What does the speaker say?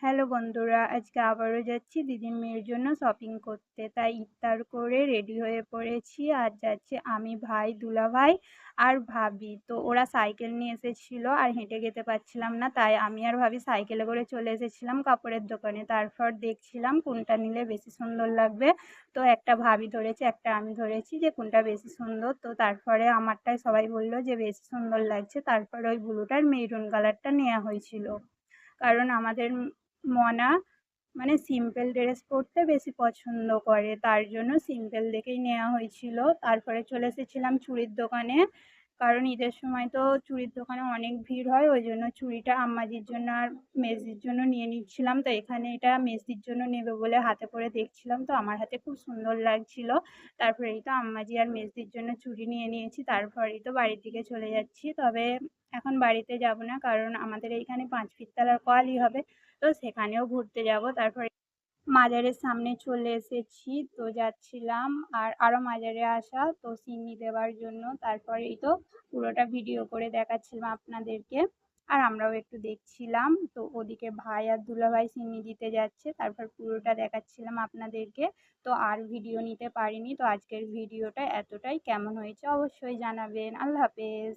Hello বন্ধুরা, আজকে আবারও যাচ্ছি দিদির মেয়ের জন্য শপিং করতে। তাই ইফতার করে রেডি হয়ে পড়েছি। আর যাচ্ছি আমি, ভাই, দুলাভাই আর ভাবি। তো ওরা সাইকেল নিয়ে এসেছিল আর হেঁটে যেতে পারছিলাম না। তাই আমি আর ভাবি সাইকেলে করে চলে এসেছিলাম কাপড়ের দোকানে। তারপর দেখছিলাম কোনটা নিলে বেশি সুন্দর লাগবে। তো একটা ভাবি ধরেছে, একটা আমি ধরেছি যে কোনটা বেশি সুন্দর। তো তারপরে আমারটায় সবাই বলল যে বেশি সুন্দর লাগছে। তারপরে ওই ব্লুটার মেরুন কালারটা নেওয়া হয়েছিল। কারণ আমাদের মনা মানে সিম্পল ড্রেস পরতে বেশি পছন্দ করে, তার জন্য সিম্পল দেখেই নেওয়া হয়েছিল। তারপরে চলে এসেছিলাম চুড়ির দোকানে, কারণ ঈদের সময় তো চুড়ির দোকানে অনেক ভিড় হয়, ওই জন্য চুড়িটা আম্মাজির জন্য আর মেজদির জন্য নিয়ে নিচ্ছিলাম। তো এখানে এটা মেজদির জন্য নেবে বলে হাতে পরে দেখছিলাম, তো আমার হাতে খুব সুন্দর লাগছিল। তারপরে এই তো আম্মাজি আর মেজদির জন্য চুড়ি নিয়ে নিয়েছি, তারপরেই তো বাড়ির দিকে চলে যাচ্ছি। তবে এখন বাড়িতে যাব না, কারণ আমাদের এইখানে ৫ ফিরতলার কোয়ালি হবে, তো সেখানেও ঘুরতে যাব। তারপরে মাজারের সামনে চলে এসেছি, তো যাচ্ছিলাম আর আরও মাজারে আসা, তো সিন্নি দেওয়ার জন্য। তারপরেই তো পুরোটা ভিডিও করে দেখাচ্ছিলাম আপনাদেরকে, আর আমরাও একটু দেখছিলাম। তো ওদিকে ভাই আর দুলাভাই সিন্নি দিতে যাচ্ছে, তারপর পুরোটা দেখাচ্ছিলাম আপনাদেরকে। তো আর ভিডিও নিতে পারিনি। তো আজকের ভিডিওটা এতটাই, কেমন হয়েছে অবশ্যই জানাবেন। আল্লাহ হাফেজ।